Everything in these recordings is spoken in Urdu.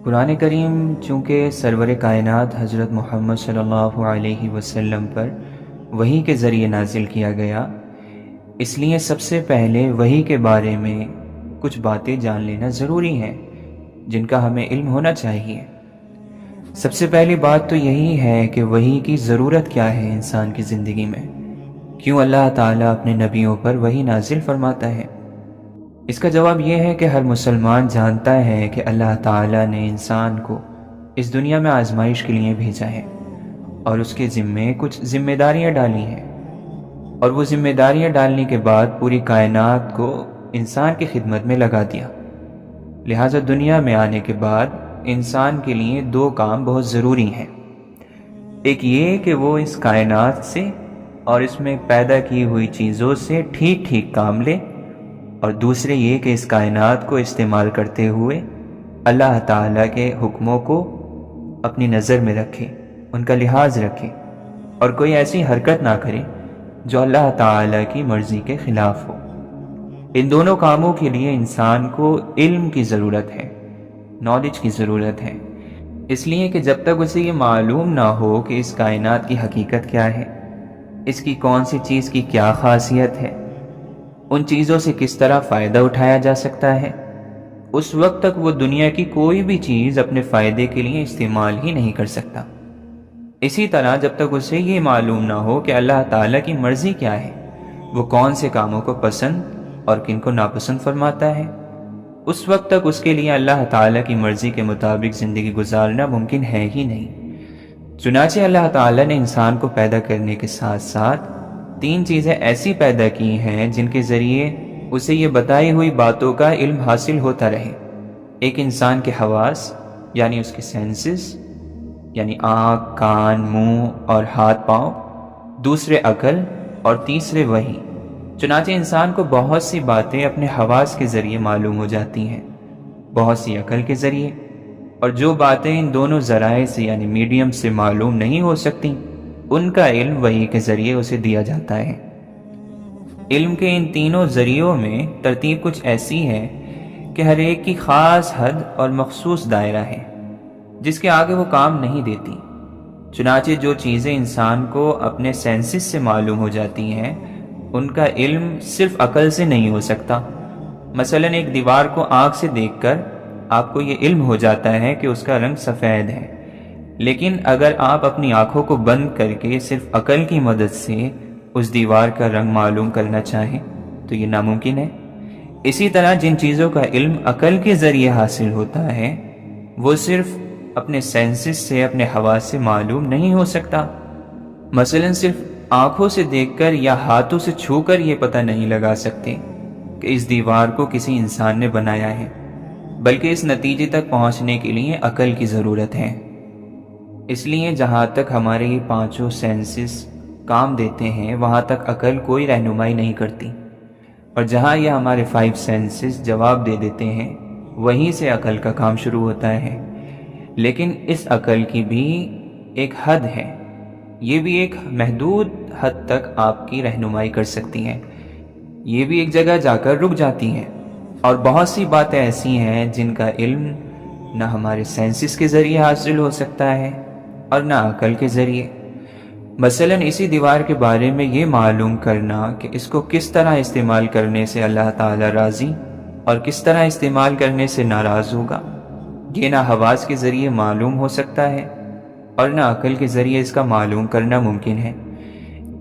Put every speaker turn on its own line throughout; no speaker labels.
قرآن کریم چونکہ سرور کائنات حضرت محمد صلی اللہ علیہ وسلم پر وحی کے ذریعے نازل کیا گیا، اس لیے سب سے پہلے وحی کے بارے میں کچھ باتیں جان لینا ضروری ہیں جن کا ہمیں علم ہونا چاہیے۔ سب سے پہلی بات تو یہی ہے کہ وحی کی ضرورت کیا ہے انسان کی زندگی میں، کیوں اللہ تعالیٰ اپنے نبیوں پر وحی نازل فرماتا ہے۔ اس کا جواب یہ ہے کہ ہر مسلمان جانتا ہے کہ اللہ تعالیٰ نے انسان کو اس دنیا میں آزمائش کے لیے بھیجا ہے اور اس کے ذمے کچھ ذمہ داریاں ڈالی ہیں، اور وہ ذمہ داریاں ڈالنے کے بعد پوری کائنات کو انسان کی خدمت میں لگا دیا۔ لہٰذا دنیا میں آنے کے بعد انسان کے لیے دو کام بہت ضروری ہیں۔ ایک یہ کہ وہ اس کائنات سے اور اس میں پیدا کی ہوئی چیزوں سے ٹھیک ٹھیک کام لے، اور دوسرے یہ کہ اس کائنات کو استعمال کرتے ہوئے اللہ تعالیٰ کے حکموں کو اپنی نظر میں رکھے، ان کا لحاظ رکھے، اور کوئی ایسی حرکت نہ کرے جو اللہ تعالیٰ کی مرضی کے خلاف ہو۔ ان دونوں کاموں کے لیے انسان کو علم کی ضرورت ہے، نالج کی ضرورت ہے، اس لیے کہ جب تک اسے یہ معلوم نہ ہو کہ اس کائنات کی حقیقت کیا ہے، اس کی کون سی چیز کی کیا خاصیت ہے، ان چیزوں سے کس طرح فائدہ اٹھایا جا سکتا ہے، اس وقت تک وہ دنیا کی کوئی بھی چیز اپنے فائدے کے لیے استعمال ہی نہیں کر سکتا۔ اسی طرح جب تک اسے یہ معلوم نہ ہو کہ اللہ تعالیٰ کی مرضی کیا ہے، وہ کون سے کاموں کو پسند اور کن کو ناپسند فرماتا ہے، اس وقت تک اس کے لیے اللہ تعالیٰ کی مرضی کے مطابق زندگی گزارنا ممکن ہے ہی نہیں۔ چنانچہ اللہ تعالیٰ نے انسان کو پیدا کرنے کے ساتھ ساتھ تین چیزیں ایسی پیدا کی ہیں جن کے ذریعے اسے یہ بتائی ہوئی باتوں کا علم حاصل ہوتا رہے۔ ایک انسان کے حواس یعنی اس کے سینسز، یعنی آنکھ، کان، منہ اور ہاتھ پاؤں، دوسرے عقل، اور تیسرے وحی۔ چنانچہ انسان کو بہت سی باتیں اپنے حواس کے ذریعے معلوم ہو جاتی ہیں، بہت سی عقل کے ذریعے، اور جو باتیں ان دونوں ذرائع سے یعنی میڈیم سے معلوم نہیں ہو سکتی، ان کا علم وحی کے ذریعے اسے دیا جاتا ہے۔ علم کے ان تینوں ذریعوں میں ترتیب کچھ ایسی ہے کہ ہر ایک کی خاص حد اور مخصوص دائرہ ہے جس کے آگے وہ کام نہیں دیتی۔ چنانچہ جو چیزیں انسان کو اپنے سینسز سے معلوم ہو جاتی ہیں، ان کا علم صرف عقل سے نہیں ہو سکتا۔ مثلا ایک دیوار کو آنکھ سے دیکھ کر آپ کو یہ علم ہو جاتا ہے کہ اس کا رنگ سفید ہے، لیکن اگر آپ اپنی آنکھوں کو بند کر کے صرف عقل کی مدد سے اس دیوار کا رنگ معلوم کرنا چاہیں تو یہ ناممکن ہے۔ اسی طرح جن چیزوں کا علم عقل کے ذریعے حاصل ہوتا ہے وہ صرف اپنے سینسز سے، اپنے حواس سے معلوم نہیں ہو سکتا۔ مثلا صرف آنکھوں سے دیکھ کر یا ہاتھوں سے چھو کر یہ پتہ نہیں لگا سکتے کہ اس دیوار کو کسی انسان نے بنایا ہے، بلکہ اس نتیجے تک پہنچنے کے لیے عقل کی ضرورت ہے۔ اس لیے جہاں تک ہمارے یہ پانچوں سینسز کام دیتے ہیں وہاں تک عقل کوئی رہنمائی نہیں کرتی، اور جہاں یہ ہمارے 5 سینسز جواب دے دیتے ہیں وہیں سے عقل کا کام شروع ہوتا ہے۔ لیکن اس عقل کی بھی ایک حد ہے، یہ بھی ایک محدود حد تک آپ کی رہنمائی کر سکتی ہیں، یہ بھی ایک جگہ جا کر رک جاتی ہیں، اور بہت سی باتیں ایسی ہیں جن کا علم نہ ہمارے سینسز کے ذریعے حاصل ہو سکتا ہے اور نہ عقل کے ذریعے۔ مثلا اسی دیوار کے بارے میں یہ معلوم کرنا کہ اس کو کس طرح استعمال کرنے سے اللہ تعالیٰ راضی اور کس طرح استعمال کرنے سے ناراض ہوگا، یہ نہ حواس کے ذریعے معلوم ہو سکتا ہے اور نہ عقل کے ذریعے اس کا معلوم کرنا ممکن ہے۔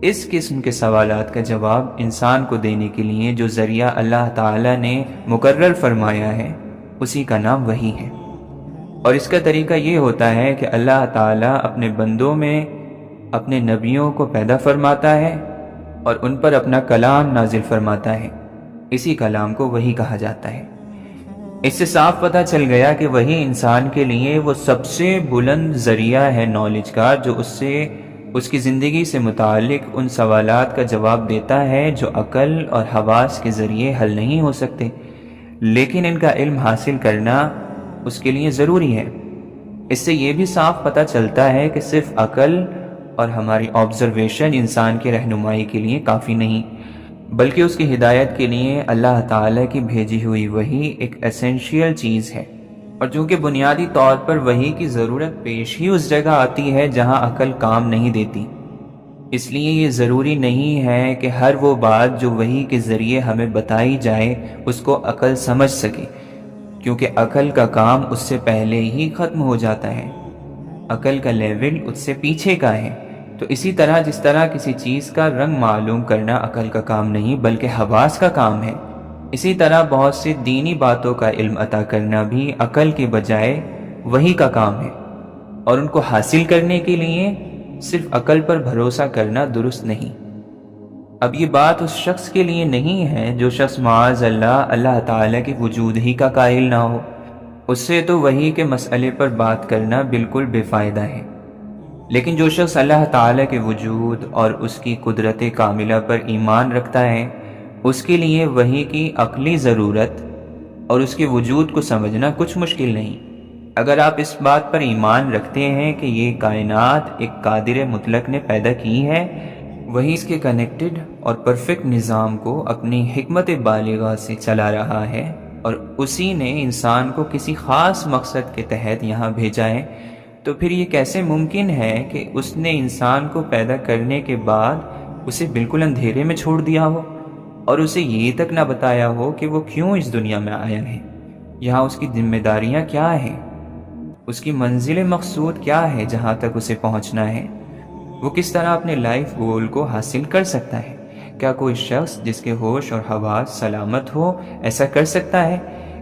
اس قسم کے سوالات کا جواب انسان کو دینے کے لیے جو ذریعہ اللہ تعالیٰ نے مقرر فرمایا ہے اسی کا نام وحی ہے، اور اس کا طریقہ یہ ہوتا ہے کہ اللہ تعالیٰ اپنے بندوں میں اپنے نبیوں کو پیدا فرماتا ہے اور ان پر اپنا کلام نازل فرماتا ہے، اسی کلام کو وحی کہا جاتا ہے۔ اس سے صاف پتہ چل گیا کہ وحی انسان کے لیے وہ سب سے بلند ذریعہ ہے نالج کا، جو اس کی زندگی سے متعلق ان سوالات کا جواب دیتا ہے جو عقل اور حواس کے ذریعے حل نہیں ہو سکتے، لیکن ان کا علم حاصل کرنا اس کے لیے ضروری ہے۔ اس سے یہ بھی صاف پتہ چلتا ہے کہ صرف عقل اور ہماری آبزرویشن انسان کی رہنمائی کے لیے کافی نہیں، بلکہ اس کی ہدایت کے لیے اللہ تعالیٰ کی بھیجی ہوئی وحی ایک ایسنشیل چیز ہے۔ اور چونکہ بنیادی طور پر وحی کی ضرورت پیش ہی اس جگہ آتی ہے جہاں عقل کام نہیں دیتی، اس لیے یہ ضروری نہیں ہے کہ ہر وہ بات جو وحی کے ذریعے ہمیں بتائی جائے اس کو عقل سمجھ سکے، کیونکہ عقل کا کام اس سے پہلے ہی ختم ہو جاتا ہے، عقل کا لیول اس سے پیچھے کا ہے۔ تو اسی طرح جس طرح کسی چیز کا رنگ معلوم کرنا عقل کا کام نہیں بلکہ حواس کا کام ہے، اسی طرح بہت سی دینی باتوں کا علم عطا کرنا بھی عقل کے بجائے وحی کا کام ہے، اور ان کو حاصل کرنے کے لیے صرف عقل پر بھروسہ کرنا درست نہیں۔ اب یہ بات اس شخص کے لیے نہیں ہے جو شخص معاذ اللہ تعالیٰ کے وجود ہی کا قائل نہ ہو، اس سے تو وحی کے مسئلے پر بات کرنا بالکل بے فائدہ ہے، لیکن جو شخص اللہ تعالیٰ کے وجود اور اس کی قدرت کاملہ پر ایمان رکھتا ہے، اس کے لیے وحی کی عقلی ضرورت اور اس کے وجود کو سمجھنا کچھ مشکل نہیں۔ اگر آپ اس بات پر ایمان رکھتے ہیں کہ یہ کائنات ایک قادر مطلق نے پیدا کی ہے، وہی اس کے کنیکٹڈ اور پرفیکٹ نظام کو اپنی حکمت بالغہ سے چلا رہا ہے، اور اسی نے انسان کو کسی خاص مقصد کے تحت یہاں بھیجا ہے، تو پھر یہ کیسے ممکن ہے کہ اس نے انسان کو پیدا کرنے کے بعد اسے بالکل اندھیرے میں چھوڑ دیا ہو اور اسے یہ تک نہ بتایا ہو کہ وہ کیوں اس دنیا میں آیا ہے، یہاں اس کی ذمہ داریاں کیا ہیں، اس کی منزل مقصود کیا ہے جہاں تک اسے پہنچنا ہے، وہ کس طرح اپنے لائف گول کو حاصل کر سکتا ہے۔ کیا کوئی شخص جس کے ہوش اور حواس سلامت ہو ایسا کر سکتا ہے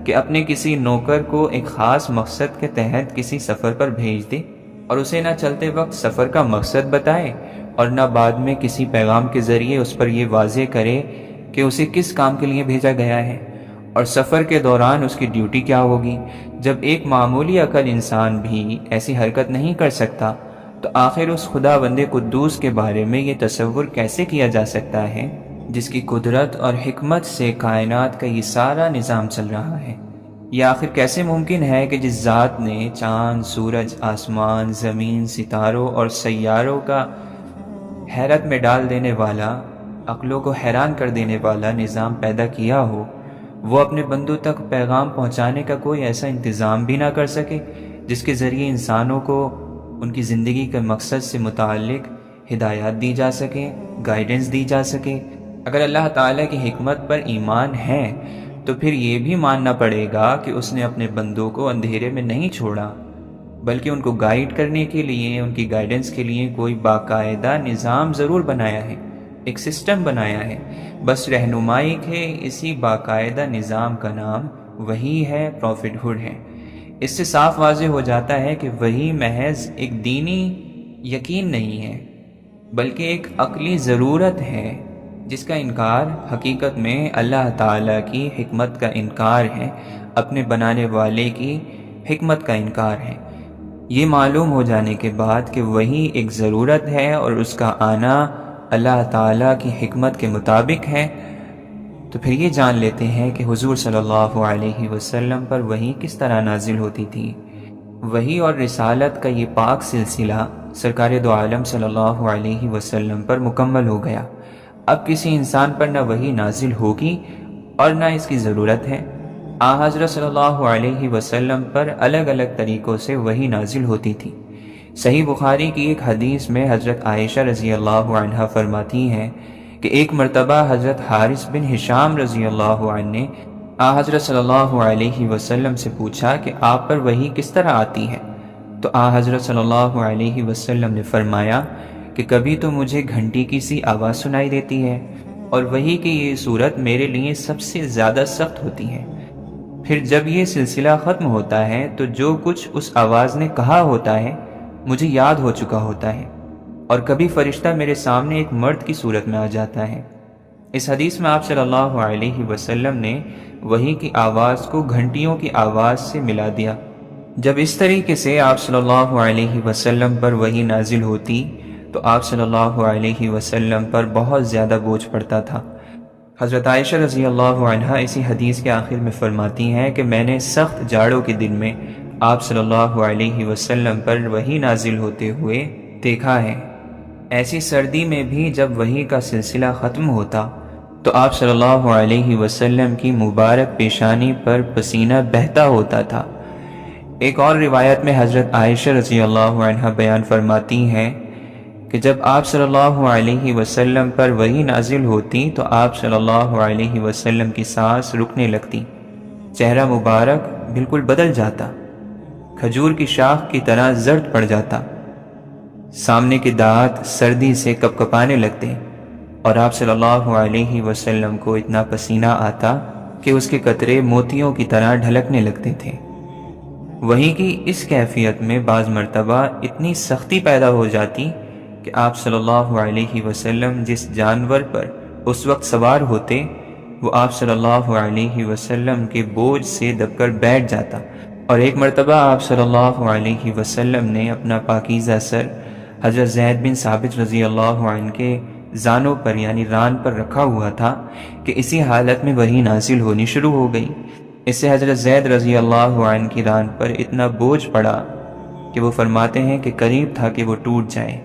کہ اپنے کسی نوکر کو ایک خاص مقصد کے تحت کسی سفر پر بھیج دے اور اسے نہ چلتے وقت سفر کا مقصد بتائے اور نہ بعد میں کسی پیغام کے ذریعے اس پر یہ واضح کرے کہ اسے کس کام کے لیے بھیجا گیا ہے اور سفر کے دوران اس کی ڈیوٹی کیا ہوگی؟ جب ایک معمولی عقل انسان بھی ایسی حرکت نہیں کر سکتا تو آخر اس خدا بند قدوس کے بارے میں یہ تصور کیسے کیا جا سکتا ہے جس کی قدرت اور حکمت سے کائنات کا یہ سارا نظام چل رہا ہے؟ یہ آخر کیسے ممکن ہے کہ جس ذات نے چاند، سورج، آسمان، زمین، ستاروں اور سیاروں کا حیرت میں ڈال دینے والا، عقلوں کو حیران کر دینے والا نظام پیدا کیا ہو، وہ اپنے بندوں تک پیغام پہنچانے کا کوئی ایسا انتظام بھی نہ کر سکے جس کے ذریعے انسانوں کو ان کی زندگی کے مقصد سے متعلق ہدایات دی جا سکے، گائیڈنس دی جا سکے؟ اگر اللہ تعالیٰ کی حکمت پر ایمان ہے تو پھر یہ بھی ماننا پڑے گا کہ اس نے اپنے بندوں کو اندھیرے میں نہیں چھوڑا بلکہ ان کو گائیڈ کرنے کے لیے، ان کی گائیڈنس کے لیے کوئی باقاعدہ نظام ضرور بنایا ہے، ایک سسٹم بنایا ہے، بس رہنمائی کے اسی باقاعدہ نظام کا نام وحی ہے، پروفٹ ہوڈ ہے۔ اس سے صاف واضح ہو جاتا ہے کہ وحی محض ایک دینی یقین نہیں ہے بلکہ ایک عقلی ضرورت ہے جس کا انکار حقیقت میں اللہ تعالیٰ کی حکمت کا انکار ہے، اپنے بنانے والے کی حکمت کا انکار ہے۔ یہ معلوم ہو جانے کے بعد کہ وحی ایک ضرورت ہے اور اس کا آنا اللہ تعالیٰ کی حکمت کے مطابق ہے، تو پھر یہ جان لیتے ہیں کہ حضور صلی اللہ علیہ وسلم پر وحی کس طرح نازل ہوتی تھی۔ وحی اور رسالت کا یہ پاک سلسلہ سرکار دو عالم صلی اللہ علیہ وسلم پر مکمل ہو گیا۔ اب کسی انسان پر نہ وحی نازل ہوگی اور نہ اس کی ضرورت ہے۔ حضرت صلی اللہ علیہ وسلم پر الگ الگ طریقوں سے وحی نازل ہوتی تھی۔ صحیح بخاری کی ایک حدیث میں حضرت عائشہ رضی اللہ عنہا فرماتی ہیں کہ ایک مرتبہ حضرت حارث بن ہشام رضی اللہ عنہ نے حضرت صلی اللہ علیہ وسلم سے پوچھا کہ آپ پر وحی کس طرح آتی ہے؟ تو حضرت صلی اللہ علیہ وسلم نے فرمایا کہ کبھی تو مجھے گھنٹی کی سی آواز سنائی دیتی ہے اور وحی کی یہ صورت میرے لیے سب سے زیادہ سخت ہوتی ہے، پھر جب یہ سلسلہ ختم ہوتا ہے تو جو کچھ اس آواز نے کہا ہوتا ہے مجھے یاد ہو چکا ہوتا ہے، اور کبھی فرشتہ میرے سامنے ایک مرد کی صورت میں آ جاتا ہے۔ اس حدیث میں آپ صلی اللہ علیہ وسلم نے وحی کی آواز کو گھنٹیوں کی آواز سے ملا دیا۔ جب اس طریقے سے آپ صلی اللہ علیہ وسلم پر وحی نازل ہوتی تو آپ صلی اللہ علیہ وسلم پر بہت زیادہ بوجھ پڑتا تھا۔ حضرت عائشہ رضی اللہ عنہا اسی حدیث کے آخر میں فرماتی ہیں کہ میں نے سخت جاڑوں کے دن میں آپ صلی اللہ علیہ وسلم پر وحی نازل ہوتے ہوئے دیکھا ہے۔ ایسی سردی میں بھی جب وحی کا سلسلہ ختم ہوتا تو آپ صلی اللہ علیہ وسلم کی مبارک پیشانی پر پسینہ بہتا ہوتا تھا۔ ایک اور روایت میں حضرت عائشہ رضی اللہ عنہا بیان فرماتی ہیں کہ جب آپ صلی اللہ علیہ وسلم پر وحی نازل ہوتی تو آپ صلی اللہ علیہ وسلم کی سانس رکنے لگتی، چہرہ مبارک بالکل بدل جاتا، کھجور کی شاخ کی طرح زرد پڑ جاتا، سامنے کے دانت سردی سے کپکپانے لگتے، اور آپ صلی اللہ علیہ وسلم کو اتنا پسینہ آتا کہ اس کے قطرے موتیوں کی طرح ڈھلکنے لگتے تھے۔ وحی کی اس کیفیت میں بعض مرتبہ اتنی سختی پیدا ہو جاتی کہ آپ صلی اللہ علیہ وسلم جس جانور پر اس وقت سوار ہوتے وہ آپ صلی اللہ علیہ وسلم کے بوجھ سے دب کر بیٹھ جاتا، اور ایک مرتبہ آپ صلی اللہ علیہ وسلم نے اپنا پاکیزہ سر حضرت زید بن ثابت رضی اللہ عنہ کے زانوں پر یعنی ران پر رکھا ہوا تھا کہ اسی حالت میں وحی نازل ہونی شروع ہو گئی۔ اس سے حضرت زید رضی اللہ عنہ کی ران پر اتنا بوجھ پڑا کہ وہ فرماتے ہیں کہ قریب تھا کہ وہ ٹوٹ جائے۔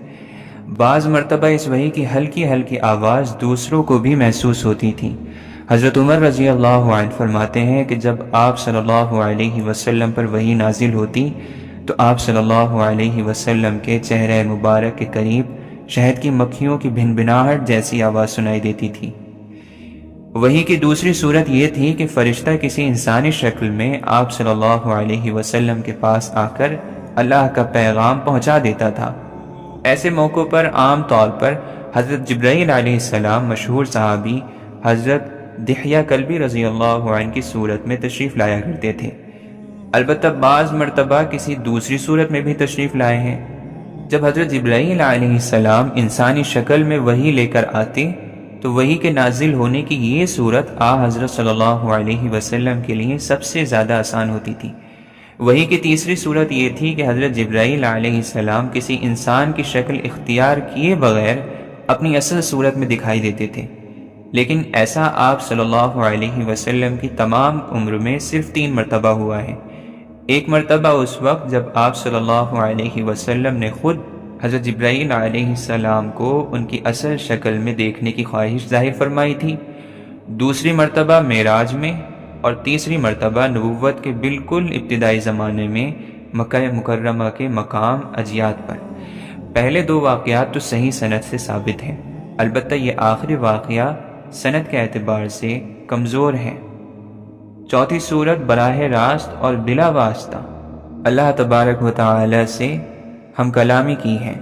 بعض مرتبہ اس وحی کی ہلکی ہلکی آواز دوسروں کو بھی محسوس ہوتی تھی۔ حضرت عمر رضی اللہ عنہ فرماتے ہیں کہ جب آپ صلی اللہ علیہ وسلم پر وحی نازل ہوتی تو آپ صلی اللہ علیہ وسلم کے چہرہ مبارک کے قریب شہد کی مکھیوں کی بھنبھناہٹ جیسی آواز سنائی دیتی تھی۔ وحی کی دوسری صورت یہ تھی کہ فرشتہ کسی انسانی شکل میں آپ صلی اللہ علیہ وسلم کے پاس آ کر اللہ کا پیغام پہنچا دیتا تھا۔ ایسے موقعوں پر عام طور پر حضرت جبرائیل علیہ السلام مشہور صحابی حضرت دحیہ کلبی رضی اللہ عنہ کی صورت میں تشریف لایا کرتے تھے، البتہ بعض مرتبہ کسی دوسری صورت میں بھی تشریف لائے ہیں۔ جب حضرت جبرائیل علیہ السلام انسانی شکل میں وحی لے کر آتے تو وحی کے نازل ہونے کی یہ صورت حضرت صلی اللہ علیہ وسلم کے لیے سب سے زیادہ آسان ہوتی تھی۔ وحی کی تیسری صورت یہ تھی کہ حضرت جبرائیل علیہ السلام کسی انسان کی شکل اختیار کیے بغیر اپنی اصل صورت میں دکھائی دیتے تھے، لیکن ایسا آپ صلی اللہ علیہ وسلم کی تمام عمر میں صرف 3 مرتبہ ہوا ہے۔ ایک مرتبہ اس وقت جب آپ صلی اللہ علیہ وسلم نے خود حضرت جبرائیل علیہ السلام کو ان کی اصل شکل میں دیکھنے کی خواہش ظاہر فرمائی تھی، دوسری مرتبہ معراج میں، اور تیسری مرتبہ نبوت کے بالکل ابتدائی زمانے میں مکہ مکرمہ کے مقام اجیاد پر۔ پہلے 2 واقعات تو صحیح سند سے ثابت ہیں، البتہ یہ آخری واقعہ سند کے اعتبار سے کمزور ہے۔ چوتھی صورت براہ راست اور بلا واسطہ اللہ تبارک و تعالی سے ہم کلامی کی ہے۔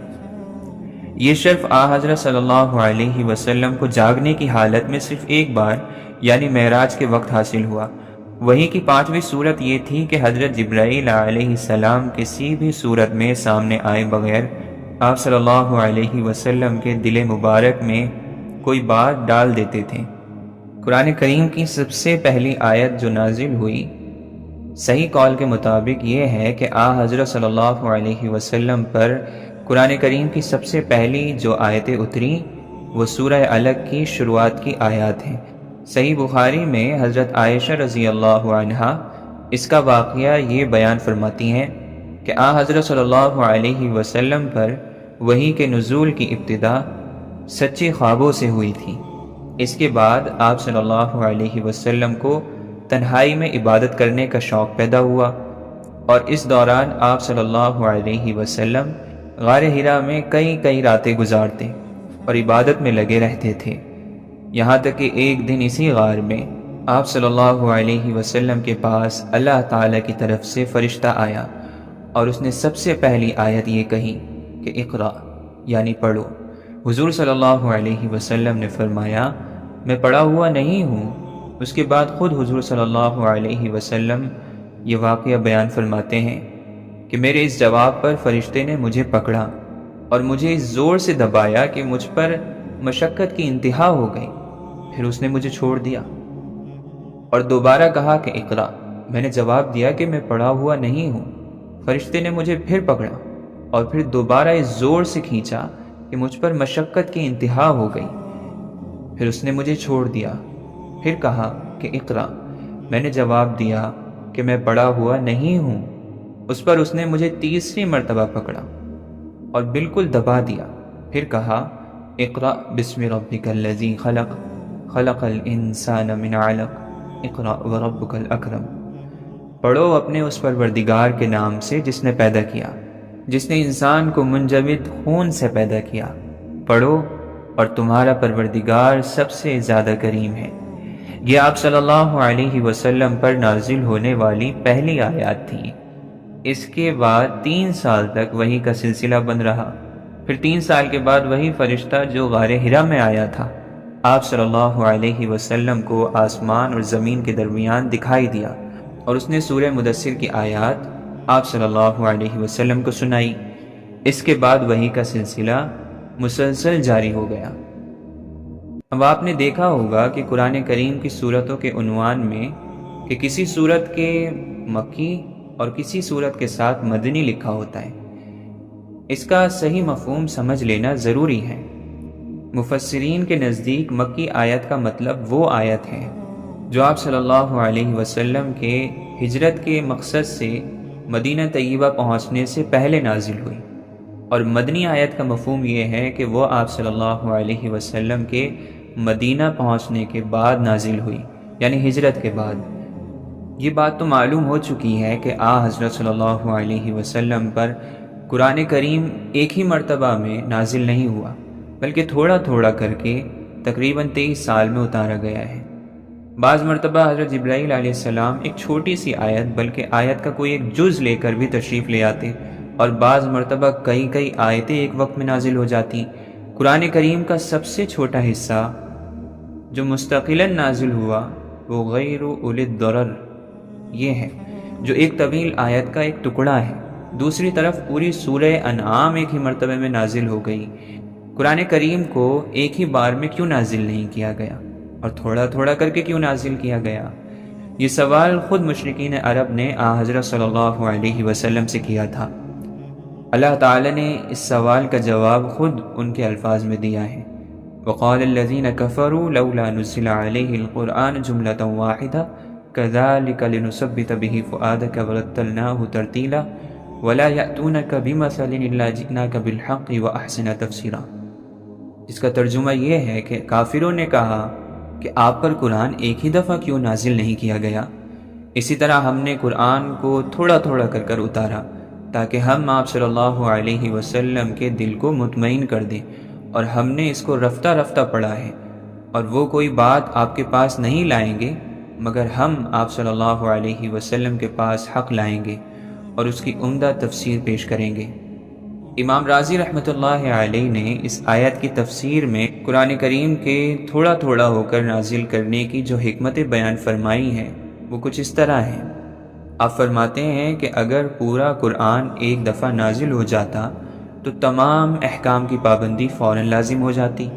یہ شرف حضرت صلی اللہ علیہ وسلم کو جاگنے کی حالت میں صرف ایک بار یعنی معراج کے وقت حاصل ہوا۔ وحی کی 5ویں صورت یہ تھی کہ حضرت جبرائیل علیہ السلام کسی بھی صورت میں سامنے آئے بغیر آپ صلی اللہ علیہ وسلم کے دل مبارک میں کوئی بات ڈال دیتے تھے۔ قرآن کریم کی سب سے پہلی آیت جو نازل ہوئی صحیح قول کے مطابق یہ ہے کہ حضرت صلی اللہ علیہ وسلم پر قرآن کریم کی سب سے پہلی جو آیتیں اتری وہ سورہ علق کی شروعات کی آیات ہیں۔ صحیح بخاری میں حضرت عائشہ رضی اللہ عنہا اس کا واقعہ یہ بیان فرماتی ہیں کہ حضرت صلی اللہ علیہ وسلم پر وحی کے نزول کی ابتدا سچے خوابوں سے ہوئی تھی۔ اس کے بعد آپ صلی اللہ علیہ وسلم کو تنہائی میں عبادت کرنے کا شوق پیدا ہوا، اور اس دوران آپ صلی اللہ علیہ وسلم غار حرا میں کئی راتیں گزارتے اور عبادت میں لگے رہتے تھے، یہاں تک کہ ایک دن اسی غار میں آپ صلی اللہ علیہ وسلم کے پاس اللہ تعالیٰ کی طرف سے فرشتہ آیا اور اس نے سب سے پہلی آیت یہ کہی کہ اقرا یعنی پڑھو۔ حضور صلی اللہ علیہ وسلم نے فرمایا میں پڑھا ہوا نہیں ہوں۔ اس کے بعد خود حضور صلی اللہ علیہ وسلم یہ واقعہ بیان فرماتے ہیں کہ میرے اس جواب پر فرشتے نے مجھے پکڑا اور مجھے اس زور سے دبایا کہ مجھ پر مشقت کی انتہا ہو گئی، پھر اس نے مجھے چھوڑ دیا اور دوبارہ کہا کہ اقرا۔ میں نے جواب دیا کہ میں پڑھا ہوا نہیں ہوں۔ فرشتے نے مجھے پھر پکڑا اور پھر دوبارہ اس زور سے کھینچا کہ مجھ پر مشقت کی انتہا ہو گئی، پھر اس نے مجھے چھوڑ دیا، پھر کہا کہ اقرا۔ میں نے جواب دیا کہ میں پڑھا ہوا نہیں ہوں۔ اس پر اس نے مجھے تیسری مرتبہ پکڑا اور بالکل دبا دیا، پھر کہا اقرا بسم ربک الذی خلق خلق الانسان من علق اقرا وربک الاکرم۔ پڑھو اپنے اس پروردگار کے نام سے جس نے پیدا کیا، جس نے انسان کو منجمد خون سے پیدا کیا۔ پڑھو اور تمہارا پروردگار سب سے زیادہ کریم ہے۔ یہ آپ صلی اللہ علیہ وسلم پر نازل ہونے والی پہلی آیات تھی۔ اس کے بعد 3 سال تک وحی کا سلسلہ بند رہا۔ پھر 3 سال کے بعد وہی فرشتہ جو غار حرا میں آیا تھا آپ صلی اللہ علیہ وسلم کو آسمان اور زمین کے درمیان دکھائی دیا، اور اس نے سورہ مدثر کی آیات آپ صلی اللہ علیہ وسلم کو سنائی۔ اس کے بعد وحی کا سلسلہ مسلسل جاری ہو گیا۔ اب آپ نے دیکھا ہوگا کہ قرآن کریم کی صورتوں کے عنوان میں کہ کسی صورت کے مکی اور کسی صورت کے ساتھ مدنی لکھا ہوتا ہے۔ اس کا صحیح مفہوم سمجھ لینا ضروری ہے۔ مفسرین کے نزدیک مکی آیت کا مطلب وہ آیت ہے جو آپ صلی اللہ علیہ وسلم کے ہجرت کے مقصد سے مدینہ طیبہ پہنچنے سے پہلے نازل ہوئی، اور مدنی آیت کا مفہوم یہ ہے کہ وہ آپ صلی اللہ علیہ وسلم کے مدینہ پہنچنے کے بعد نازل ہوئی، یعنی ہجرت کے بعد۔ یہ بات تو معلوم ہو چکی ہے کہ حضرت صلی اللہ علیہ وسلم پر قرآن کریم ایک ہی مرتبہ میں نازل نہیں ہوا، بلکہ تھوڑا تھوڑا کر کے تقریباً 23 سال میں اتارا گیا ہے۔ بعض مرتبہ حضرت جبرائیل علیہ السلام ایک چھوٹی سی آیت بلکہ آیت کا کوئی ایک جز لے کر بھی تشریف لے آتے، اور بعض مرتبہ کئی آیتیں ایک وقت میں نازل ہو جاتی۔ قرآن کریم کا سب سے چھوٹا حصہ جو مستقلاً نازل ہوا وہ غیر اولی الضرر یہ ہے، جو ایک طویل آیت کا ایک ٹکڑا ہے۔ دوسری طرف پوری سورہ انعام ایک ہی مرتبہ میں نازل ہو گئی۔ قرآن کریم کو ایک ہی بار میں کیوں نازل نہیں کیا گیا، اور تھوڑا تھوڑا کر کے کیوں نازل کیا گیا؟ یہ سوال خود مشرکین عرب نے حضرت صلی اللہ علیہ وسلم سے کیا تھا۔ اللہ تعالی نے اس سوال کا جواب خود ان کے الفاظ میں دیا ہے۔ وقال الذين كفروا لولا نزل عليه القرآن جملة واحدة كذلك لنثبت به فؤادك ورتلناه ترتيلا ولا يأتونك بمثل إلا جئناك بالحق وأحسن تفسيرا، جس کا ترجمہ یہ ہے کہ کافروں نے کہا کہ آپ پر قرآن ایک ہی دفعہ کیوں نازل نہیں کیا گیا؟ اسی طرح ہم نے قرآن کو تھوڑا تھوڑا کر اتارا تاکہ ہم آپ صلی اللہ علیہ وسلم کے دل کو مطمئن کر دیں، اور ہم نے اس کو رفتہ رفتہ پڑھا ہے، اور وہ کوئی بات آپ کے پاس نہیں لائیں گے مگر ہم آپ صلی اللہ علیہ وسلم کے پاس حق لائیں گے اور اس کی عمدہ تفسیر پیش کریں گے۔ امام رازی رحمۃ اللہ علیہ نے اس آیت کی تفسیر میں قرآن کریم کے تھوڑا تھوڑا ہو کر نازل کرنے کی جو حکمت بیان فرمائی ہیں وہ کچھ اس طرح ہیں۔ آپ فرماتے ہیں کہ اگر پورا قرآن ایک دفعہ نازل ہو جاتا تو تمام احکام کی پابندی فوراً لازم ہو جاتی،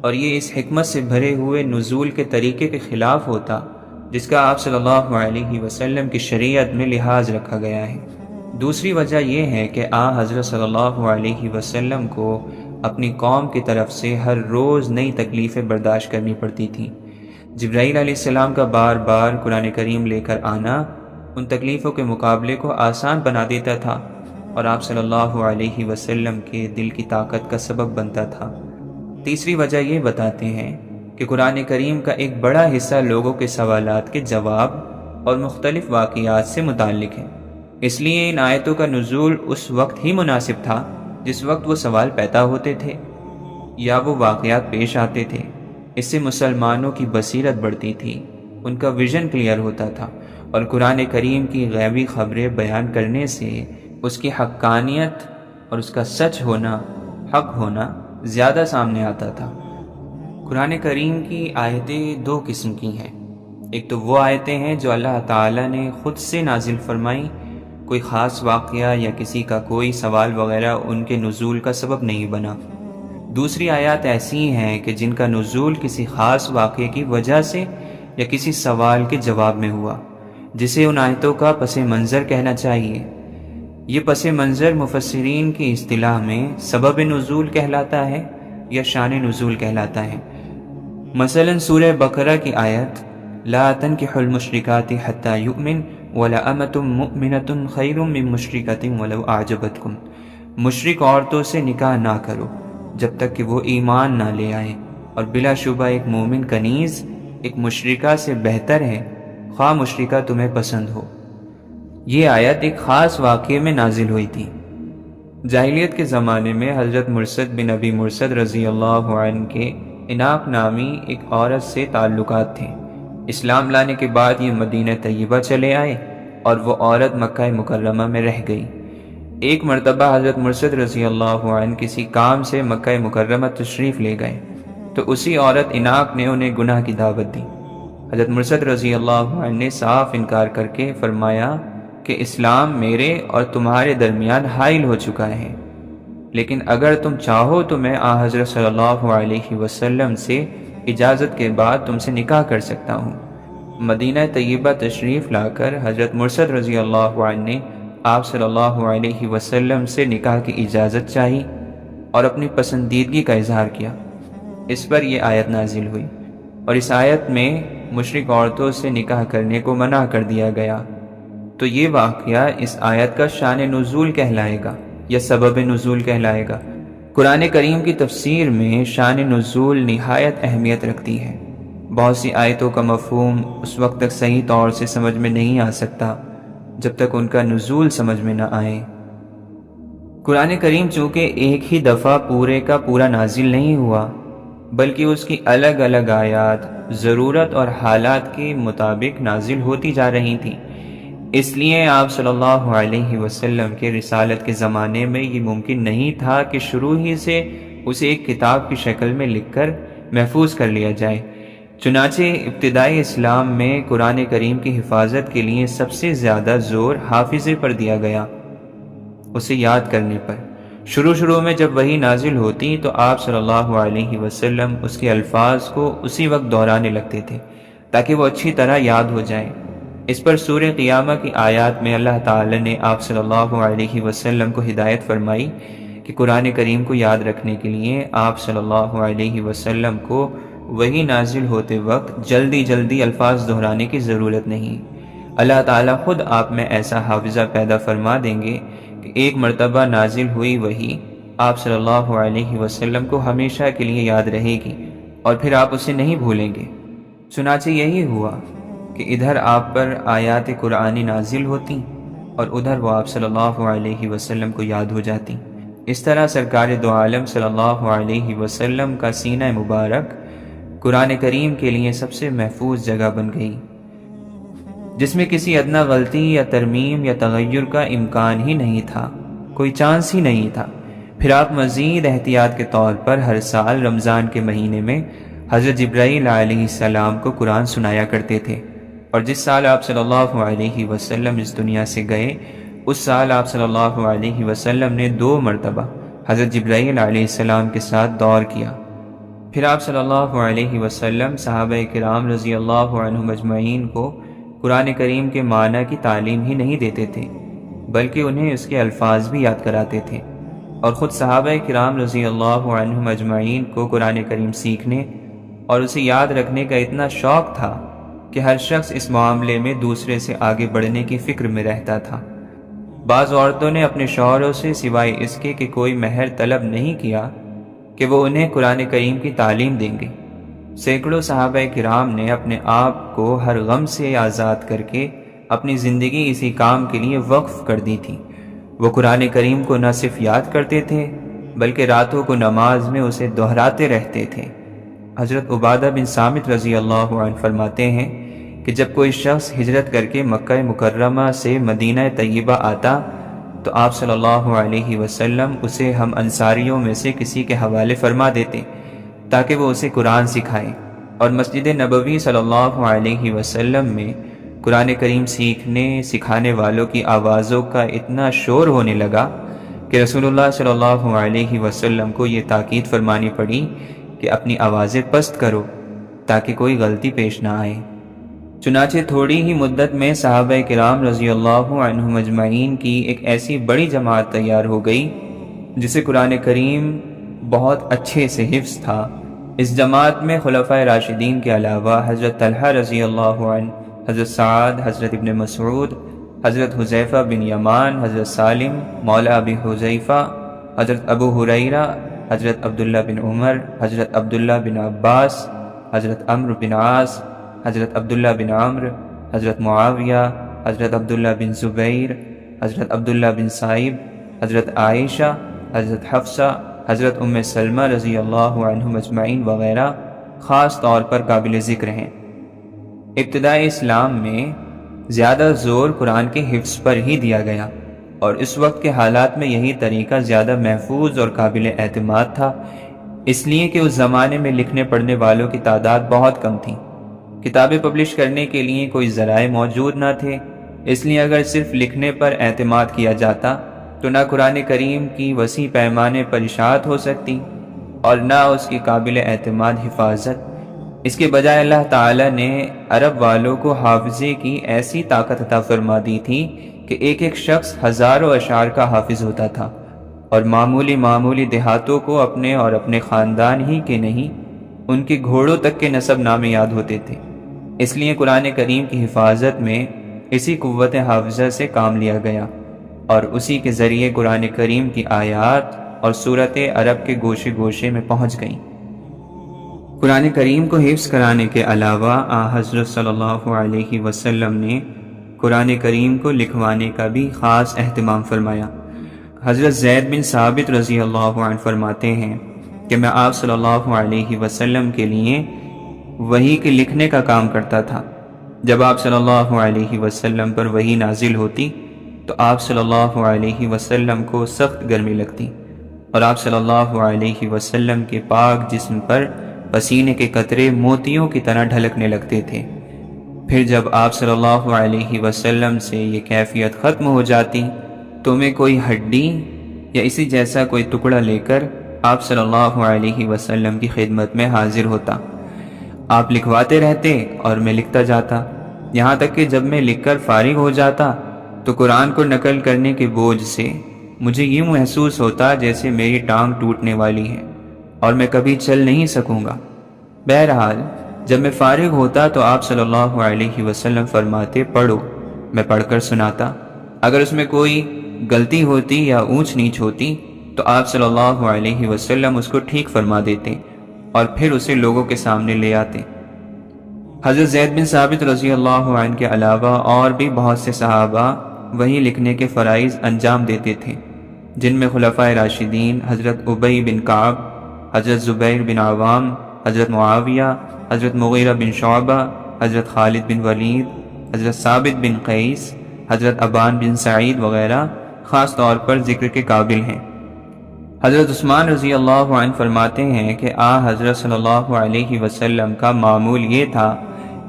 اور یہ اس حکمت سے بھرے ہوئے نزول کے طریقے کے خلاف ہوتا جس کا آپ صلی اللہ علیہ وسلم کی شریعت میں لحاظ رکھا گیا ہے۔ دوسری وجہ یہ ہے کہ حضرت صلی اللہ علیہ وسلم کو اپنی قوم کی طرف سے ہر روز نئی تکلیفیں برداشت کرنی پڑتی تھیں۔ جبرائیل علیہ السلام کا بار بار قرآن کریم لے کر آنا ان تکلیفوں کے مقابلے کو آسان بنا دیتا تھا، اور آپ صلی اللہ علیہ وسلم کے دل کی طاقت کا سبب بنتا تھا۔ تیسری وجہ یہ بتاتے ہیں کہ قرآن کریم کا ایک بڑا حصہ لوگوں کے سوالات کے جواب اور مختلف واقعات سے متعلق ہے، اس لیے ان آیتوں کا نزول اس وقت ہی مناسب تھا جس وقت وہ سوال پیدا ہوتے تھے یا وہ واقعات پیش آتے تھے۔ اس سے مسلمانوں کی بصیرت بڑھتی تھی، ان کا ویژن کلیئر ہوتا تھا، اور قرآن کریم کی غیبی خبریں بیان کرنے سے اس کی حقانیت اور اس کا سچ ہونا، حق ہونا زیادہ سامنے آتا تھا۔ قرآن کریم کی آیتیں 2 قسم کی ہیں۔ ایک تو وہ آیتیں ہیں جو اللہ تعالیٰ نے خود سے نازل فرمائیں، کوئی خاص واقعہ یا کسی کا کوئی سوال وغیرہ ان کے نزول کا سبب نہیں بنا۔ دوسری آیات ایسی ہیں کہ جن کا نزول کسی خاص واقعے کی وجہ سے یا کسی سوال کے جواب میں ہوا، جسے ان آیتوں کا پس منظر کہنا چاہیے۔ یہ پس منظر مفسرین کی اصطلاح میں سبب نزول کہلاتا ہے یا شان نزول کہلاتا ہے۔ مثلا سورہ بقرہ کی آیت لا تنکحوا المشرکات حتی یؤمن ولأمۃ مؤمنۃ خیر من مشرکۃ ولو اعجبتکم، مشرک عورتوں سے نکاح نہ کرو جب تک کہ وہ ایمان نہ لے آئیں، اور بلا شبہ ایک مومن کنیز ایک مشرکہ سے بہتر ہے، خواہ مشرکہ تمہیں پسند ہو۔ یہ آیت ایک خاص واقعے میں نازل ہوئی تھی۔ جاہلیت کے زمانے میں حضرت مرثد بن ابی مرثد رضی اللہ عنہ کے عناق نامی ایک عورت سے تعلقات تھے۔ اسلام لانے کے بعد یہ مدینہ طیبہ چلے آئے اور وہ عورت مکہ مکرمہ میں رہ گئی۔ ایک مرتبہ حضرت مرثد رضی اللہ عنہ کسی کام سے مکہ مکرمہ تشریف لے گئے تو اسی عورت عناق نے انہیں گناہ کی دعوت دی۔ حضرت مرثد رضی اللہ عنہ نے صاف انکار کر کے فرمایا کہ اسلام میرے اور تمہارے درمیان حائل ہو چکا ہے، لیکن اگر تم چاہو تو میں حضرت صلی اللہ علیہ وسلم سے اجازت کے بعد تم سے نکاح کر سکتا ہوں۔ مدینہ طیبہ تشریف لا کر حضرت مرثد رضی اللہ عنہ نے آپ صلی اللہ علیہ وسلم سے نکاح کی اجازت چاہی اور اپنی پسندیدگی کا اظہار کیا۔ اس پر یہ آیت نازل ہوئی، اور اس آیت میں مشرک عورتوں سے نکاح کرنے کو منع کر دیا گیا۔ تو یہ واقعہ اس آیت کا شان نزول کہلائے گا یا سبب نزول کہلائے گا۔ قرآن کریم کی تفسیر میں شان نزول نہایت اہمیت رکھتی ہے۔ بہت سی آیتوں کا مفہوم اس وقت تک صحیح طور سے سمجھ میں نہیں آ سکتا جب تک ان کا نزول سمجھ میں نہ آئے۔ قرآن کریم چونکہ ایک ہی دفعہ پورے کا پورا نازل نہیں ہوا، بلکہ اس کی الگ الگ آیات ضرورت اور حالات کے مطابق نازل ہوتی جا رہی تھیں، اس لیے آپ صلی اللہ علیہ وسلم کے رسالت کے زمانے میں یہ ممکن نہیں تھا کہ شروع ہی سے اسے ایک کتاب کی شکل میں لکھ کر محفوظ کر لیا جائے۔ چنانچہ ابتدائی اسلام میں قرآن کریم کی حفاظت کے لیے سب سے زیادہ زور حافظے پر دیا گیا، اسے یاد کرنے پر۔ شروع میں جب وحی نازل ہوتی تو آپ صلی اللہ علیہ وسلم اس کے الفاظ کو اسی وقت دہرانے لگتے تھے تاکہ وہ اچھی طرح یاد ہو جائیں۔ اس پر سورہ قیامہ کی آیات میں اللہ تعالی نے آپ صلی اللہ علیہ وسلم کو ہدایت فرمائی کہ قرآن کریم کو یاد رکھنے کے لیے آپ صلی اللہ علیہ وسلم کو وحی نازل ہوتے وقت جلدی الفاظ دہرانے کی ضرورت نہیں۔ اللہ تعالیٰ خود آپ میں ایسا حافظہ پیدا فرما دیں گے کہ ایک مرتبہ نازل ہوئی وحی آپ صلی اللہ علیہ وسلم کو ہمیشہ کے لیے یاد رہے گی اور پھر آپ اسے نہیں بھولیں گے۔ چنانچہ یہی ہوا کہ ادھر آپ پر آیات قرآنی نازل ہوتی اور ادھر وہ آپ صلی اللہ علیہ وسلم کو یاد ہو جاتی۔ اس طرح سرکار دو عالم صلی اللہ علیہ وسلم کا سینہ مبارک قرآن کریم کے لیے سب سے محفوظ جگہ بن گئی، جس میں کسی ادنی غلطی یا ترمیم یا تغیر کا امکان ہی نہیں تھا، کوئی چانس ہی نہیں تھا۔ پھر آپ مزید احتیاط کے طور پر ہر سال رمضان کے مہینے میں حضرت جبرائیل علیہ السلام کو قرآن سنایا کرتے تھے، اور جس سال آپ صلی اللہ علیہ وسلم اس دنیا سے گئے، اس سال آپ صلی اللہ علیہ وسلم نے 2 مرتبہ حضرت جبرائیل علیہ السلام کے ساتھ دور کیا۔ پھر آپ صلی اللہ علیہ وسلم صحابہ کرام رضی اللہ عنہم اجمعین کو قرآن کریم کے معنی کی تعلیم ہی نہیں دیتے تھے، بلکہ انہیں اس کے الفاظ بھی یاد کراتے تھے، اور خود صحابہ کرام رضی اللہ عنہم اجمعین کو قرآن کریم سیکھنے اور اسے یاد رکھنے کا اتنا شوق تھا کہ ہر شخص اس معاملے میں دوسرے سے آگے بڑھنے کی فکر میں رہتا تھا۔ بعض عورتوں نے اپنے شوہروں سے سوائے اس کے کہ کوئی مہر طلب نہیں کیا کہ وہ انہیں قرآن کریم کی تعلیم دیں گے۔ سینکڑوں صحابہ کرام نے اپنے آپ کو ہر غم سے آزاد کر کے اپنی زندگی اسی کام کے لیے وقف کر دی تھی۔ وہ قرآن کریم کو نہ صرف یاد کرتے تھے بلکہ راتوں کو نماز میں اسے دہراتے رہتے تھے۔ حضرت عبادہ بن صامت رضی اللہ عنہ فرماتے ہیں کہ جب کوئی شخص ہجرت کر کے مکہ مکرمہ سے مدینہ طیبہ آتا تو آپ صلی اللہ علیہ وسلم اسے ہم انصاریوں میں سے کسی کے حوالے فرما دیتے تاکہ وہ اسے قرآن سکھائے، اور مسجد نبوی صلی اللہ علیہ وسلم میں قرآن کریم سیکھنے سکھانے والوں کی آوازوں کا اتنا شور ہونے لگا کہ رسول اللہ صلی اللہ علیہ وسلم کو یہ تاکید فرمانی پڑی کہ اپنی آوازیں پست کرو تاکہ کوئی غلطی پیش نہ آئے۔ چنانچہ تھوڑی ہی مدت میں صحابہ کرام رضی اللہ عنہم اجمعین کی ایک ایسی بڑی جماعت تیار ہو گئی جسے قرآن کریم بہت اچھے سے حفظ تھا۔ اس جماعت میں خلفائے راشدین کے علاوہ حضرت طلحہ رضی اللہ عنہ، حضرت سعد، حضرت ابن مسعود، حضرت حذیفہ بن یمان، حضرت سالم مولا ابی حذیفہ، حضرت ابو ہریرہ، حضرت عبداللہ بن عمر، حضرت عبداللہ بن عباس، حضرت عمرو بن عاص، حضرت عبداللہ بن عمرو، حضرت معاویہ، حضرت عبداللہ بن زبیر، حضرت عبداللہ بن سائب، حضرت عائشہ، حضرت حفصہ، حضرت ام سلمہ رضی اللہ عنہم اجمعین وغیرہ خاص طور پر قابل ذکر ہیں۔ ابتدائی اسلام میں زیادہ زور قرآن کے حفظ پر ہی دیا گیا، اور اس وقت کے حالات میں یہی طریقہ زیادہ محفوظ اور قابل اعتماد تھا، اس لیے کہ اس زمانے میں لکھنے پڑھنے والوں کی تعداد بہت کم تھی، کتابیں پبلش کرنے کے لیے کوئی ذرائع موجود نہ تھے، اس لیے اگر صرف لکھنے پر اعتماد کیا جاتا تو نہ قرآن کریم کی وسیع پیمانے پر اشاعت ہو سکتی اور نہ اس کی قابل اعتماد حفاظت۔ اس کے بجائے اللہ تعالیٰ نے عرب والوں کو حافظے کی ایسی طاقت عطا فرما دی تھی کہ ایک ایک شخص ہزاروں اشعار کا حافظ ہوتا تھا، اور معمولی دیہاتوں کو اپنے اور اپنے خاندان ہی کے نہیں، ان کے گھوڑوں تک کے نسب نامے یاد ہوتے تھے۔ اس لیے قرآن کریم کی حفاظت میں اسی قوت حافظہ سے کام لیا گیا، اور اسی کے ذریعے قرآن کریم کی آیات اور سورتیں عرب کے گوشے گوشے میں پہنچ گئیں۔ قرآن کریم کو حفظ کرانے کے علاوہ حضرت صلی اللہ علیہ وسلم نے قرآن کریم کو لکھوانے کا بھی خاص اہتمام فرمایا۔ حضرت زید بن ثابت رضی اللہ عنہ فرماتے ہیں کہ میں آپ صلی اللہ علیہ وسلم کے لیے وحی کے لکھنے کا کام کرتا تھا۔ جب آپ صلی اللہ علیہ وسلم پر وحی نازل ہوتی تو آپ صلی اللہ علیہ وسلم کو سخت گرمی لگتی، اور آپ صلی اللہ علیہ وسلم کے پاک جسم پر پسینے کے قطرے موتیوں کی طرح ڈھلکنے لگتے تھے۔ پھر جب آپ صلی اللہ علیہ وسلم سے یہ کیفیت ختم ہو جاتی تو میں کوئی ہڈی یا اسی جیسا کوئی ٹکڑا لے کر آپ صلی اللہ علیہ وسلم کی خدمت میں حاضر ہوتا۔ آپ لکھواتے رہتے اور میں لکھتا جاتا، یہاں تک کہ جب میں لکھ کر فارغ ہو جاتا تو قرآن کو نقل کرنے کے بوجھ سے مجھے یہ محسوس ہوتا جیسے میری ٹانگ ٹوٹنے والی ہے اور میں کبھی چل نہیں سکوں گا۔ بہرحال جب میں فارغ ہوتا تو آپ صلی اللہ علیہ وسلم فرماتے پڑھو، میں پڑھ کر سناتا، اگر اس میں کوئی غلطی ہوتی یا اونچ نیچ ہوتی تو آپ صلی اللہ علیہ وسلم اس کو ٹھیک فرما دیتے اور پھر اسے لوگوں کے سامنے لے آتے۔ حضرت زید بن ثابت رضی اللہ عنہ کے علاوہ اور بھی بہت سے صحابہ وہی لکھنے کے فرائض انجام دیتے تھے، جن میں خلفائے راشدین حضرت ابی بن کعب، حضرت زبیر بن عوام، حضرت معاویہ، حضرت مغیرہ بن شعبہ، حضرت خالد بن ولید، حضرت ثابت بن قیس، حضرت ابان بن سعید وغیرہ خاص طور پر ذکر کے قابل ہیں۔ حضرت عثمان رضی اللہ عنہ فرماتے ہیں کہ حضرت صلی اللہ علیہ وسلم کا معمول یہ تھا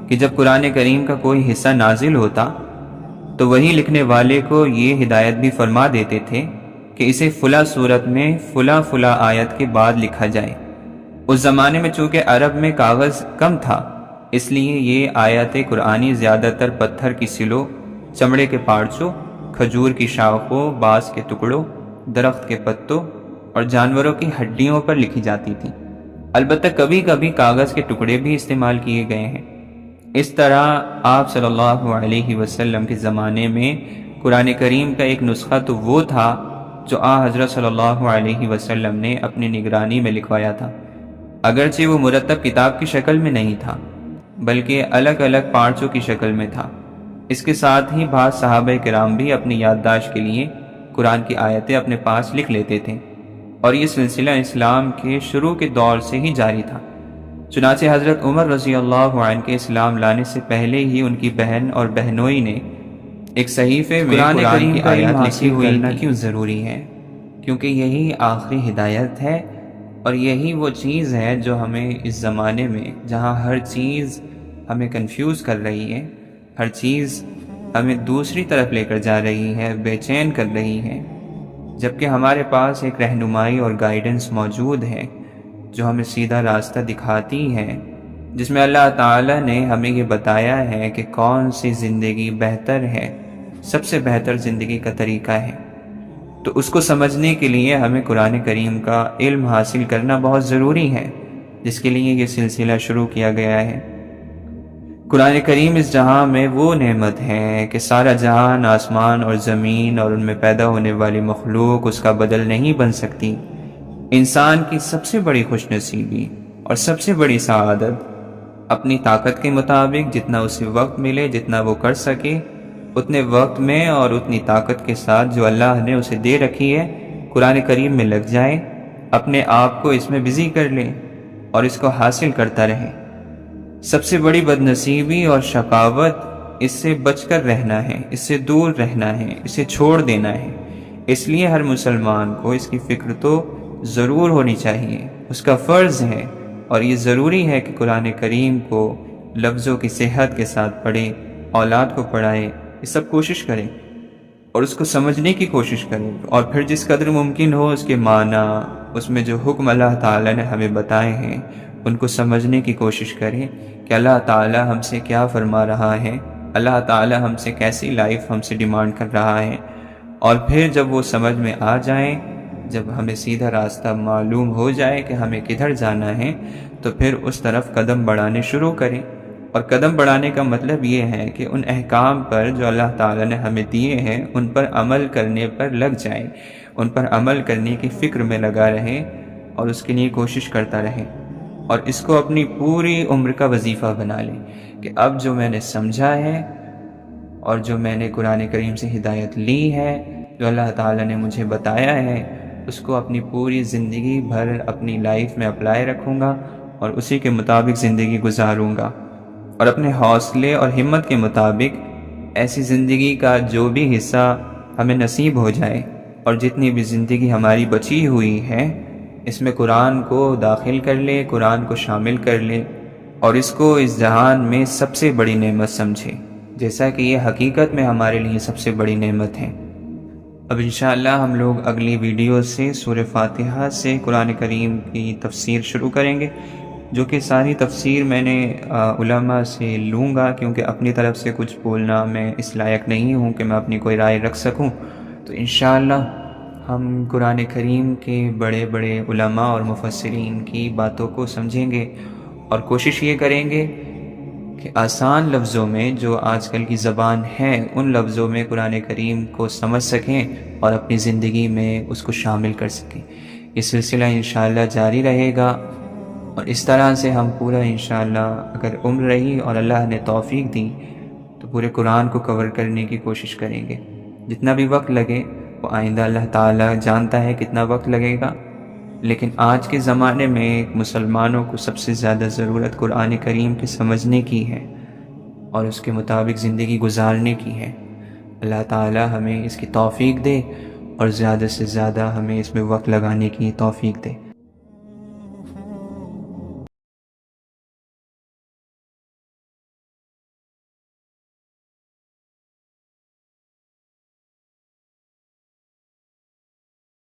کہ جب قرآن کریم کا کوئی حصہ نازل ہوتا تو وہی لکھنے والے کو یہ ہدایت بھی فرما دیتے تھے کہ اسے فلاں صورت میں فلاں آیت کے بعد لکھا جائے۔ اس زمانے میں چونکہ عرب میں کاغذ کم تھا، اس لیے یہ آیت قرآنی زیادہ تر پتھر کی سلوں، چمڑے کے پارچوں، کھجور کی شاخوں، بانس کے ٹکڑوں، درخت کے پتوں اور جانوروں کی ہڈیوں پر لکھی جاتی تھی۔ البتہ کبھی کبھی کاغذ کے ٹکڑے بھی استعمال کیے گئے ہیں۔ اس طرح آپ صلی اللہ علیہ وسلم کے زمانے میں قرآن کریم کا ایک نسخہ تو وہ تھا جو حضرت صلی اللہ علیہ وسلم نے اپنی نگرانی میں لکھوایا تھا، اگرچہ وہ مرتب کتاب کی شکل میں نہیں تھا بلکہ الگ الگ پارچوں کی شکل میں تھا۔ اس کے ساتھ ہی بعض صحابہ کرام بھی اپنی یادداشت کے لیے قرآن کی آیتیں اپنے پاس لکھ لیتے تھے، اور یہ سلسلہ اسلام کے شروع کے دور سے ہی جاری تھا۔ چنانچہ حضرت عمر رضی اللہ عنہ کے اسلام لانے سے پہلے ہی ان کی بہن اور بہنوئی نے ایک صحیفے میں قرآن کی آیات لکھی ہوئی کرنا کیوں ضروری ہے، کیونکہ یہی آخری ہدایت ہے، اور یہی وہ چیز ہے جو ہمیں اس زمانے میں جہاں ہر چیز ہمیں کنفیوز کر رہی ہے، ہر چیز ہمیں دوسری طرف لے کر جا رہی ہے، بے چین کر رہی ہے، جبکہ ہمارے پاس ایک رہنمائی اور گائیڈنس موجود ہے جو ہمیں سیدھا راستہ دکھاتی ہے، جس میں اللہ تعالیٰ نے ہمیں یہ بتایا ہے کہ کون سی زندگی بہتر ہے، سب سے بہتر زندگی کا طریقہ ہے۔ تو اس کو سمجھنے کے لیے ہمیں قرآن کریم کا علم حاصل کرنا بہت ضروری ہے، جس کے لیے یہ سلسلہ شروع کیا گیا ہے۔ قرآن کریم اس جہاں میں وہ نعمت ہے کہ سارا جہان، آسمان اور زمین اور ان میں پیدا ہونے والی مخلوق اس کا بدل نہیں بن سکتی۔ انسان کی سب سے بڑی خوش نصیبی اور سب سے بڑی سعادت اپنی طاقت کے مطابق جتنا اسے وقت ملے، جتنا وہ کر سکے، اتنے وقت میں اور اتنی طاقت کے ساتھ جو اللہ نے اسے دے رکھی ہے قرآن کریم میں لگ جائے، اپنے آپ کو اس میں بزی کر لے اور اس کو حاصل کرتا رہے۔ سب سے بڑی بدنصیبی اور شقاوت اس سے بچ کر رہنا ہے، اس سے دور رہنا ہے، اسے چھوڑ دینا ہے۔ اس لیے ہر مسلمان کو اس کی فکر تو ضرور ہونی چاہیے، اس کا فرض ہے، اور یہ ضروری ہے کہ قرآن کریم کو لفظوں کی صحت کے ساتھ پڑھے، اولاد کو پڑھائے، یہ سب کوشش کریں اور اس کو سمجھنے کی کوشش کریں، اور پھر جس قدر ممکن ہو اس کے معنی، اس میں جو حکم اللہ تعالیٰ نے ہمیں بتائے ہیں ان کو سمجھنے کی کوشش کریں کہ اللہ تعالیٰ ہم سے کیا فرما رہا ہے، اللہ تعالیٰ ہم سے کیسی لائف ہم سے ڈیمانڈ کر رہا ہے، اور پھر جب وہ سمجھ میں آ جائیں، جب ہمیں سیدھا راستہ معلوم ہو جائے کہ ہمیں کدھر جانا ہے، تو پھر اس طرف قدم بڑھانے شروع کریں۔ اور قدم بڑھانے کا مطلب یہ ہے کہ ان احکام پر جو اللہ تعالیٰ نے ہمیں دیے ہیں ان پر عمل کرنے پر لگ جائیں، ان پر عمل کرنے کی فکر میں لگا رہیں اور اس کے لیے کوشش کرتا رہیں، اور اس کو اپنی پوری عمر کا وظیفہ بنا لیں کہ اب جو میں نے سمجھا ہے اور جو میں نے قرآن کریم سے ہدایت لی ہے، جو اللہ تعالیٰ نے مجھے بتایا ہے، اس کو اپنی پوری زندگی بھر اپنی لائف میں اپلائی رکھوں گا اور اسی کے مطابق زندگی گزاروں گا، اور اپنے حوصلے اور ہمت کے مطابق ایسی زندگی کا جو بھی حصہ ہمیں نصیب ہو جائے اور جتنی بھی زندگی ہماری بچی ہوئی ہے اس میں قرآن کو داخل کر لے، قرآن کو شامل کر لے، اور اس کو اس جہان میں سب سے بڑی نعمت سمجھے، جیسا کہ یہ حقیقت میں ہمارے لیے سب سے بڑی نعمت ہے۔ اب انشاءاللہ ہم لوگ اگلی ویڈیو سے سورہ فاتحہ سے قرآن کریم کی تفسیر شروع کریں گے، جو کہ ساری تفسیر میں نے علماء سے لوں گا، کیونکہ اپنی طرف سے کچھ بولنا میں اس لائق نہیں ہوں کہ میں اپنی کوئی رائے رکھ سکوں۔ تو انشاءاللہ ہم قرآن کریم کے بڑے بڑے علماء اور مفسرین کی باتوں کو سمجھیں گے اور کوشش یہ کریں گے کہ آسان لفظوں میں جو آج کل کی زبان ہے ان لفظوں میں قرآن کریم کو سمجھ سکیں اور اپنی زندگی میں اس کو شامل کر سکیں۔ یہ سلسلہ انشاءاللہ جاری رہے گا، اور اس طرح سے ہم پورا انشاءاللہ اگر عمر رہی اور اللہ نے توفیق دی تو پورے قرآن کو کور کرنے کی کوشش کریں گے۔ جتنا بھی وقت لگے وہ آئندہ اللہ تعالیٰ جانتا ہے کتنا وقت لگے گا، لیکن آج کے زمانے میں مسلمانوں کو سب سے زیادہ ضرورت قرآن کریم کے سمجھنے کی ہے اور اس کے مطابق زندگی گزارنے کی ہے۔ اللہ تعالیٰ ہمیں اس کی توفیق دے اور زیادہ سے زیادہ ہمیں اس میں وقت لگانے کی توفیق دے۔